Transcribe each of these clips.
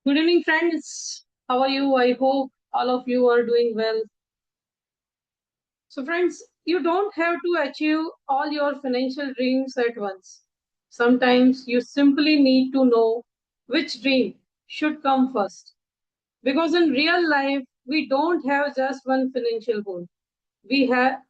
Good evening, friends. How are you? I hope all of you are doing well. So, friends, you don't have to achieve all your financial dreams at once. Sometimes you simply need to know which dream should come first. Because in real life, we don't have just one financial goal. We have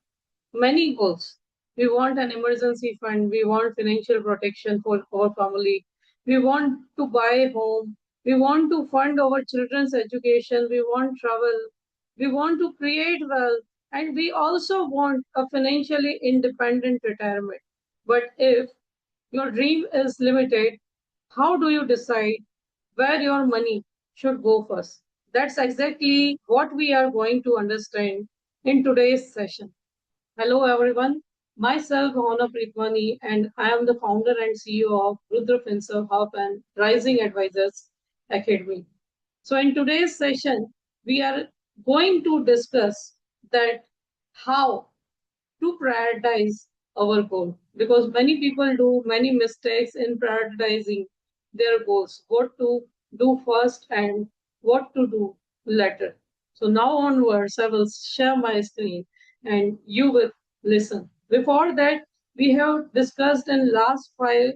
many goals. We want an emergency fund. We want financial protection for our family. We want to buy a home. We want to fund our children's education. We want travel. We want to create wealth. And we also want a financially independent retirement. But if your dream is limited, how do you decide where your money should go first? That's exactly what we are going to understand in today's session. Hello, everyone. Myself, Bhavna Pritwani, and I am the founder and CEO of Rudraa Finserve Hub and Rising Advisors Academy. So, in today's session, we are going to discuss that how to prioritize our goal because many people do many mistakes in prioritizing their goals, what to do first and what to do later. So now onwards, I will share my screen and you will listen. Before that, we have discussed in last 5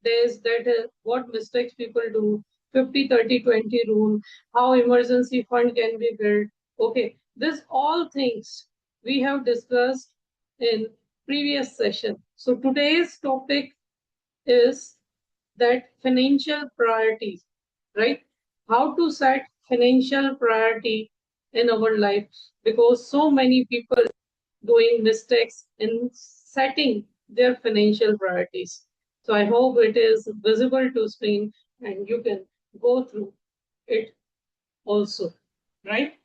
days that what mistakes people do, 50-30-20 rule, how emergency fund can be built. Okay, this all things we have discussed in previous session. So today's topic is that financial priorities, right? How to set financial priority in our lives because so many people doing mistakes in setting their financial priorities. So I hope it is visible to screen and you can go through it also, right?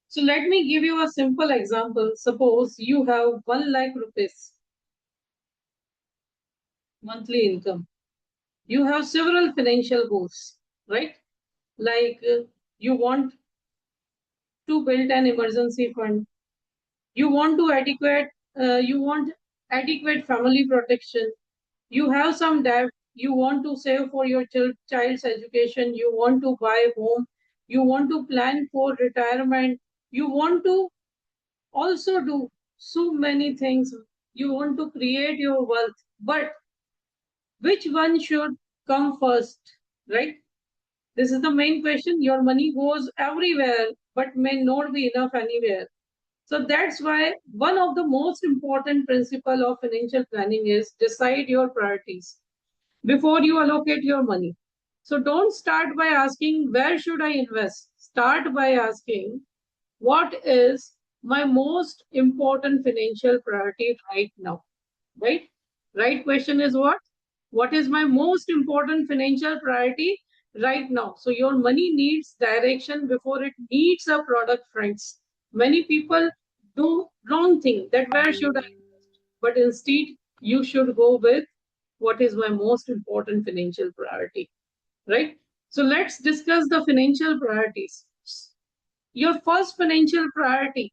So let me give you a simple example. Suppose you have 1 lakh rupees monthly income. You have several financial goals, right? Like you want to build an emergency fund. You want to adequate family protection. You have some debt. You want to save for your child's education. You want to buy a home. You want to plan for retirement. You want to also do so many things. You want to create your wealth. But which one should come first, right? This is the main question. Your money goes everywhere, but may not be enough anywhere. So that's why one of the most important principle of financial planning is decide your priorities before you allocate your money. So don't start by asking where should I invest? Start by asking what is my most important financial priority right now, right? Right question is what? What is my most important financial priority right now? So your money needs direction before it needs a product, friends. Many people do wrong thing that where should I invest? But instead, you should go with what is my most important financial priority, right? So let's discuss the financial priorities. Your first financial priority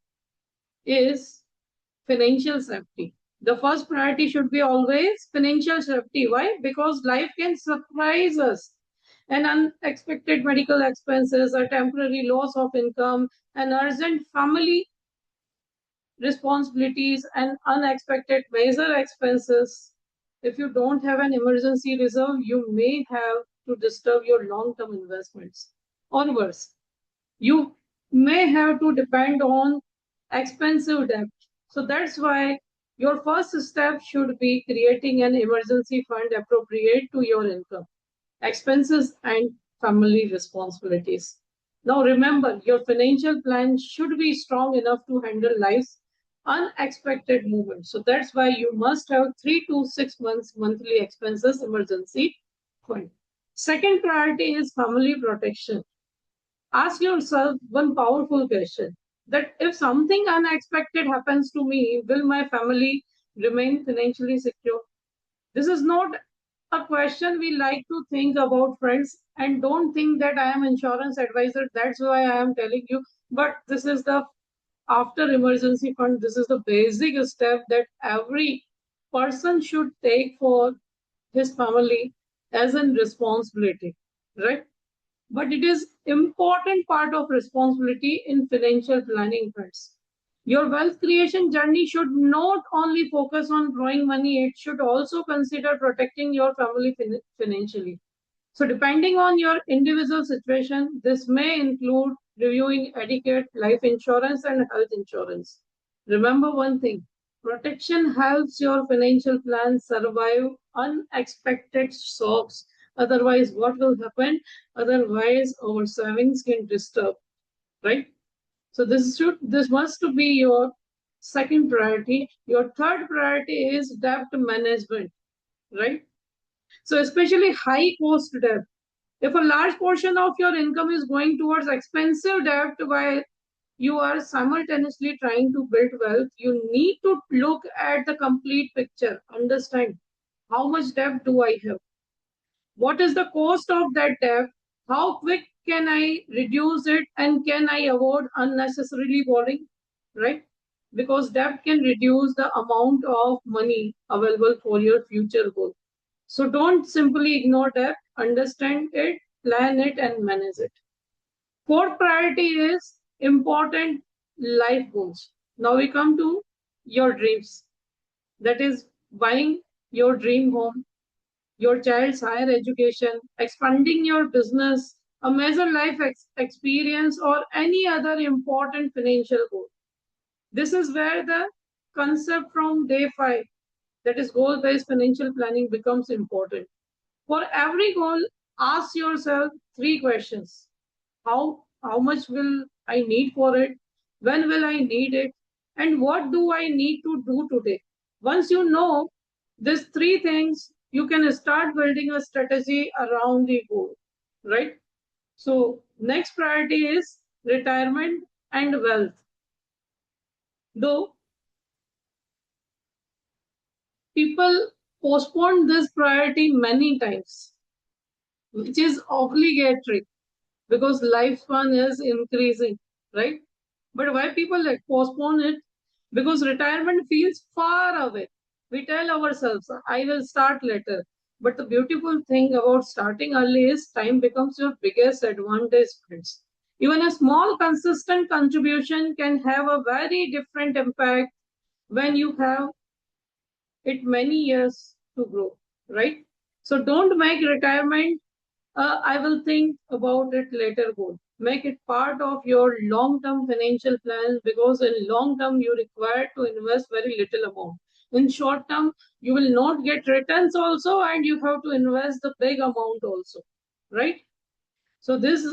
is financial safety. The first priority should be always financial safety. Why? Because life can surprise us. An unexpected medical expenses, a temporary loss of income, an urgent family responsibilities, and unexpected major expenses. If you don't have an emergency reserve, you may have to disturb your long term investments. Or worse, you may have to depend on expensive debt. So that's why your first step should be creating an emergency fund appropriate to your income, expenses, and family responsibilities. Now remember, your financial plan should be strong enough to handle life's unexpected movements. So that's why you must have 3 to 6 months monthly expenses emergency fund. Second priority is family protection. Ask yourself one powerful question that if something unexpected happens to me, will my family remain financially secure? This is not a question we like to think about, friends, and don't think that I am insurance advisor. That's why I am telling you. But this is the after emergency fund. This is the basic step that every person should take for his family as a responsibility, right? but it is important part of responsibility in financial planning, friends. Your wealth creation journey should not only focus on growing money, it should also consider protecting your family financially. So, depending on your individual situation, this may include reviewing adequate life insurance and health insurance. Remember one thing, protection helps your financial plan survive unexpected shocks. Otherwise, what will happen? Otherwise, our savings can disturb, right? So this must be your second priority. Your third priority is debt management, right? So especially high cost debt. If a large portion of your income is going towards expensive debt while you are simultaneously trying to build wealth, you need to look at the complete picture. Understand how much debt do I have? What is the cost of that debt? How quick can I reduce it? And can I avoid unnecessarily borrowing? Right? Because debt can reduce the amount of money available for your future goal. So don't simply ignore debt, understand it, plan it, and manage it. Fourth priority is important life goals. Now we come to your dreams. That is buying your dream home, your child's higher education, expanding your business, a major life experience, or any other important financial goal. This is where the concept from day 5, that is goal based financial planning, becomes important. For every goal, ask yourself 3 questions. How much will I need for it? When will I need it? And what do I need to do today? Once you know these 3 things, you can start building a strategy around the goal, right? So, next priority is retirement and wealth. Though people postpone this priority many times, which is obligatory because lifespan is increasing, right? But why people like postpone it? Because retirement feels far away. We tell ourselves, I will start later. But the beautiful thing about starting early is time becomes your biggest advantage, friends. Even a small, consistent contribution can have a very different impact when you have it many years to grow, right? So don't make retirement I will think about it later goal. Make it part of your long-term financial plans because in long term you require to invest very little amount. In short term, you will not get returns also and you have to invest the big amount also. Right? So these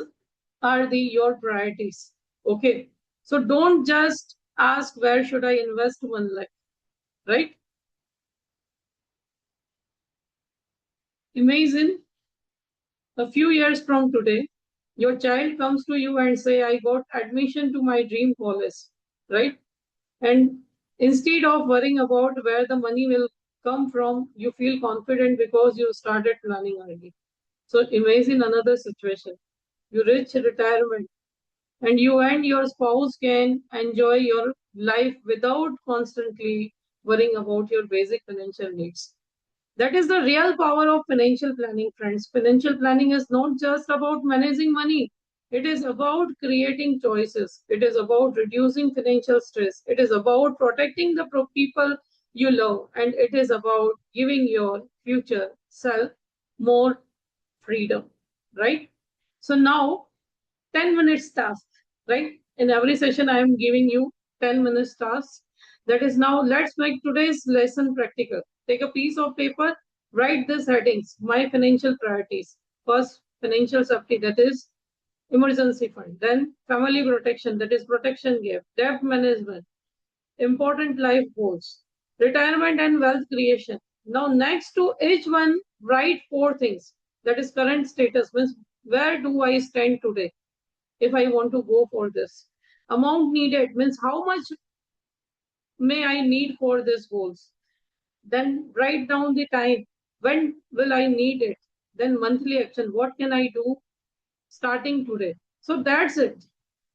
are the your priorities. Okay. So don't just ask where should I invest 1 lakh, right? Imagine a few years from today, your child comes to you and say, I got admission to my dream college, right? And instead of worrying about where the money will come from, you feel confident because you started planning early. So imagine another situation. You reach retirement and you and your spouse can enjoy your life without constantly worrying about your basic financial needs. That is the real power of financial planning, friends. Financial planning is not just about managing money. It is about creating choices. It is about reducing financial stress. It is about protecting the people you love. And it is about giving your future self more freedom, right? So now 10 minutes task, right? In every session, I am giving you 10 minutes task. That is now, let's make today's lesson practical. Take a piece of paper, write these headings, my financial priorities. First, financial safety, that is emergency fund. Then family protection, that is protection gift, debt management, important life goals, retirement and wealth creation. Now, next to each one, write 4 things. That is current status, means where do I stand today? If I want to go for this. Amount needed means how much may I need for these goals. Then write down the time. When will I need it? Then monthly action. What can I do starting today? So that's it.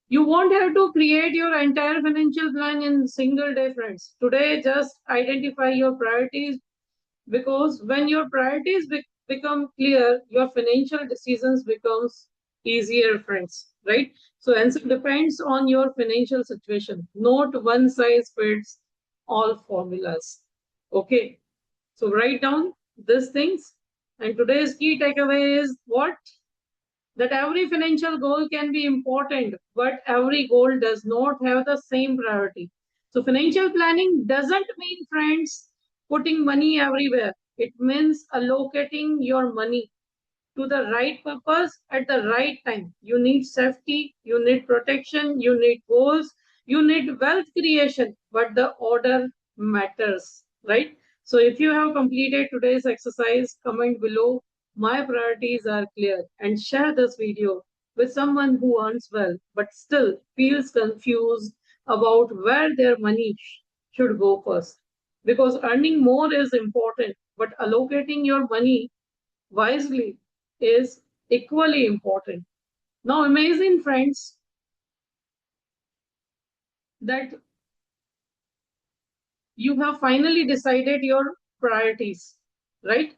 You won't have to create your entire financial plan in single day, friends. Today, just identify your priorities because when your priorities become clear, your financial decisions becomes easier, friends, right? So answer depends on your financial situation, not one size fits all formulas. Okay, so write down these things. And today's key takeaway is what? That every financial goal can be important, but every goal does not have the same priority. So, financial planning doesn't mean, friends, putting money everywhere. It means allocating your money to the right purpose at the right time. You need safety, you need protection, you need goals, you need wealth creation, but the order matters, right? So if you have completed today's exercise, comment below. My priorities are clear and share this video with someone who earns well but still feels confused about where their money should go first. Because earning more is important, but allocating your money wisely is equally important. Now, imagine, friends, that you have finally decided your priorities, right?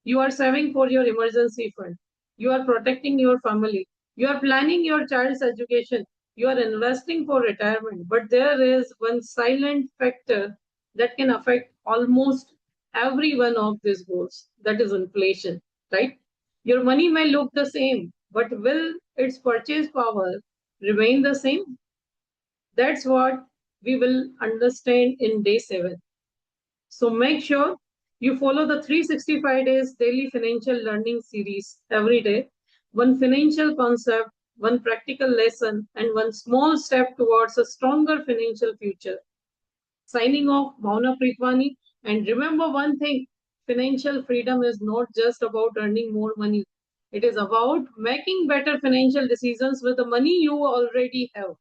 You are saving for your emergency fund, you are protecting your family, you are planning your child's education, you are investing for retirement. But there is one silent factor that can affect almost every one of these goals, that is inflation, right? Your money may look the same, but will its purchase power remain the same? That's what we will understand in day 7. So make sure you follow the 365 days daily financial learning series every day. One financial concept, one practical lesson, and one small step towards a stronger financial future. Signing off, Bhavna Pritwani. And remember one thing, financial freedom is not just about earning more money. It is about making better financial decisions with the money you already have.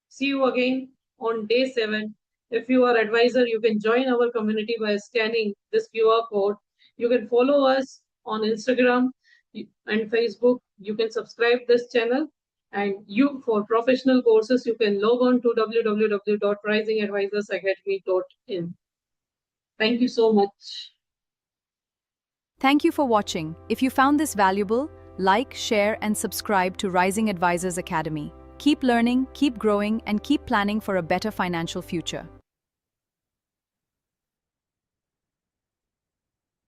See you again on day 7. If you are advisor, you can join our community by scanning this QR code. You can follow us on Instagram and Facebook. You can subscribe this channel. And you, for professional courses, you can log on to www.risingadvisorsacademy.in. Thank you so much. Thank you for watching. If you found this valuable, like, share, and subscribe to Rising Advisors Academy. Keep learning, keep growing, and keep planning for a better financial future.